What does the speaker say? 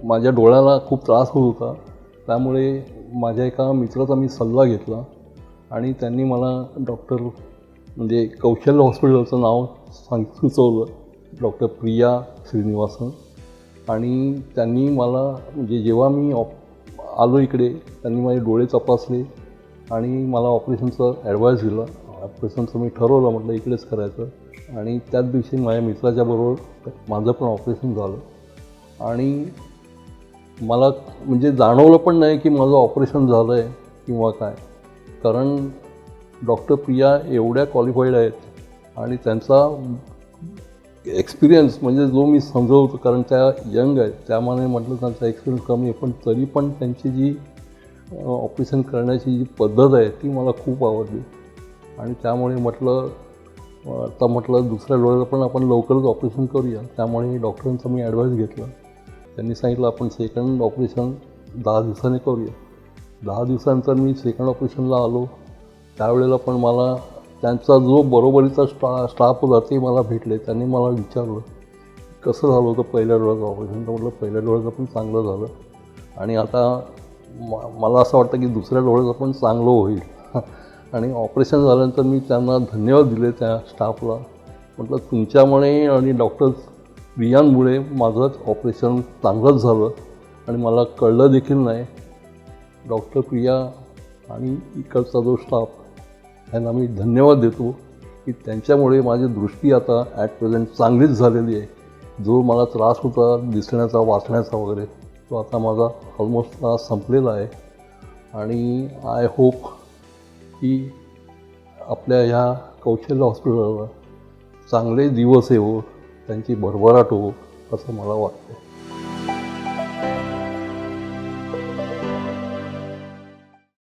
माझ्या डोळ्याला खूप त्रास होत होता. त्यामुळे माझ्या एका मित्राचा मी सल्ला घेतला आणि त्यांनी मला डॉक्टर म्हणजे कौशल्य हॉस्पिटलचं नाव सुचवलं, डॉक्टर प्रिया श्रीनिवासन. आणि त्यांनी मला म्हणजे जेव्हा मी आलो इकडे त्यांनी माझे डोळे तपासले आणि मला ऑपरेशनचा ॲडवाईस दिला. ऑपरेशनचं मी ठरवलं, म्हटलं इकडेच करायचं. आणि त्याच दिवशी माझ्या मित्राच्या बरोबर माझं पण ऑपरेशन झालं आणि मला म्हणजे जाणवलं पण नाही की माझं ऑपरेशन झालं आहे किंवा काय. कारण डॉक्टर प्रिया एवढ्या क्वालिफाईड आहेत आणि त्यांचा एक्सपिरियन्स म्हणजे जो मी समजवतो, कारण त्या यंग आहेत त्यामुळे म्हटलं त्यांचा एक्सपिरियन्स कमी आहे, पण तरी पण त्यांची जी ऑपरेशन करण्याची जी पद्धत आहे ती मला खूप आवडली. आणि त्यामुळे म्हटलं दुसऱ्या डोळ्याचं पण आपण लवकरच ऑपरेशन करूया. त्यामुळे डॉक्टरांचा मी ॲडवाईस घेतला. त्यांनी सांगितलं आपण सेकंड ऑपरेशन 10 दिवसांनी करूया. 10 दिवसानंतर मी सेकंड ऑपरेशनला आलो. त्यावेळेला पण मला त्यांचा जो बरोबरीचा स्टाफ होता ते मला भेटले. त्यांनी मला विचारलं कसं झालं होतं पहिल्या डोळ्याचं ऑपरेशन. तर म्हटलं पहिल्या डोळ्याचं पण चांगलं झालं आणि आता मला असं वाटतं की दुसऱ्या डोळ्याचं पण चांगलं होईल. आणि ऑपरेशन झाल्यानंतर मी त्यांना धन्यवाद दिले त्या स्टाफला. म्हटलं तुमच्यामुळे आणि डॉक्टर प्रियांमुळे माझं ऑपरेशन चांगलंच झालं आणि मला कळलं देखील नाही. डॉक्टर प्रिया आणि इकडचा जो स्टाफ यांना मी धन्यवाद देतो की त्यांच्यामुळे माझी दृष्टी आता ॲट प्रेझेंट चांगलीच झालेली आहे. जो मला त्रास होता दिसण्याचा वाचण्याचा वगैरे तो आता माझा ऑलमोस्ट त्रास संपलेला आहे. आणि आय होप की आपल्या ह्या कौशल्य हॉस्पिटलला चांगले दिवस येवो, त्यांची भरभराट हो असं मला वाटतं.